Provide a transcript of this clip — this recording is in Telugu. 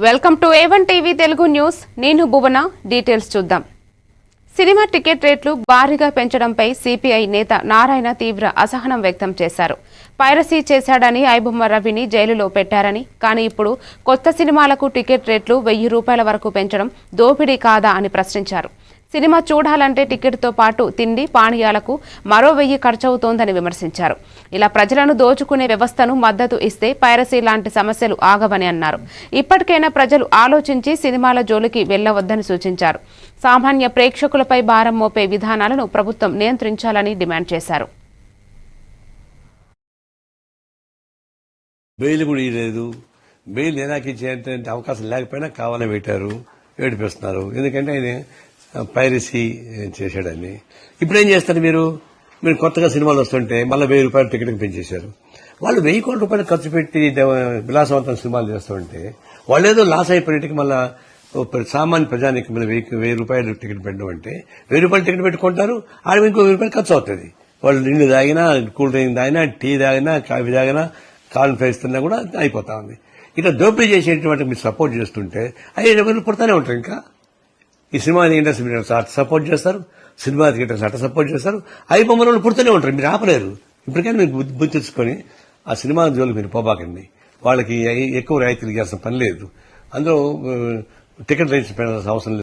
Welcome to A1 TV Telugu news. నేను భువన. డీటెయిల్స్ చూద్దాం. సినిమా టికెట్ రేట్లు భారీగా పెంచడంపై సిపిఐ నేత నారాయణ తీవ్ర అసహనం వ్యక్తం చేశారు. పైరసీ చేశాడని ఐబొమ్మ రవిని జైలులో పెట్టారని, కానీ ఇప్పుడు కొత్త సినిమాలకు టికెట్ రేట్లు ₹1000 వరకు పెంచడం దోపిడీ కాదా అని ప్రశ్నించారు. సినిమా చూడాలంటే టికెట్తో పాటు తిండి పానీయాలకు మరో 1000 ఖర్చవుతోందని విమర్శించారు. ఇలా ప్రజలను దోచుకునే వ్యవస్థను మద్దతు ఇస్తే పైరసీ లాంటి సమస్యలు ఆగవని అన్నారు. ఇప్పటికైనా ప్రజలు ఆలోచించి సినిమాల జోలికి వెళ్లవద్దని సూచించారు. సామాన్య ప్రేక్షకులపై భారం మోపే విధానాలను ప్రభుత్వం నియంత్రించాలని డిమాండ్ చేశారు. బెయిల్ కూడా ఇవ్వలేదు. బెయిల్ నేనాకిచ్చే అవకాశం లేకపోయినా కావాలని పెట్టారు, ఏడిపిస్తున్నారు. ఎందుకంటే ఆయన పైరసీ చేశాడని. ఇప్పుడు ఏం చేస్తారు మీరు కొత్తగా సినిమాలు వస్తుంటే మళ్ళీ ₹1000 టికెట్కి పెంచేశారు. వాళ్ళు ₹1000 కోట్ల ఖర్చు పెట్టి విలాసవంతం సినిమాలు చేస్తుంటే వాళ్ళు ఏదో లాస్ అయిపోయినట్టుగా మళ్ళీ సామాన్య ప్రజానికి మళ్ళీ ₹1000 టికెట్ పెట్టడం అంటే ₹1000 టికెట్ పెట్టుకుంటారు. ఆడ ఇంకో ₹1000 ఖర్చు అవుతుంది. వాళ్ళు నీళ్లు తాగినా, కూల్ డ్రింక్ తాగినా, టీ తాగినా, కాఫీ తాగినా, కాల్ ఫ్రైస్ తిన్నా కూడా అయిపోతా ఉంది. ఇట్లా దోపిడీ చేసేటువంటి మీరు సపోర్ట్ చేస్తుంటే అయ్యే పుడతానే ఉంటారు. ఇంకా ఈ సినిమా ఇండస్ట్రీ మీరు అట్లా సపోర్ట్ చేస్తారు, సినిమా థియేటర్స్ అట్లా సపోర్ట్ చేస్తారు. ఐబొమ్మ వాళ్ళు పుడుతూనే ఉంటారు. మీరు ఆపలేరు. ఇప్పటికైనా మీరు బుద్ధి తెచ్చుకొని ఆ సినిమా జోలికి మీరు పోబాకండి. వాళ్ళకి ఎక్కువ రాయితీలు ఇవ్వాల్సిన పని లేదు. అందులో టికెట్ రేట్స్ పెంచాల్సిన అవసరం లేదు.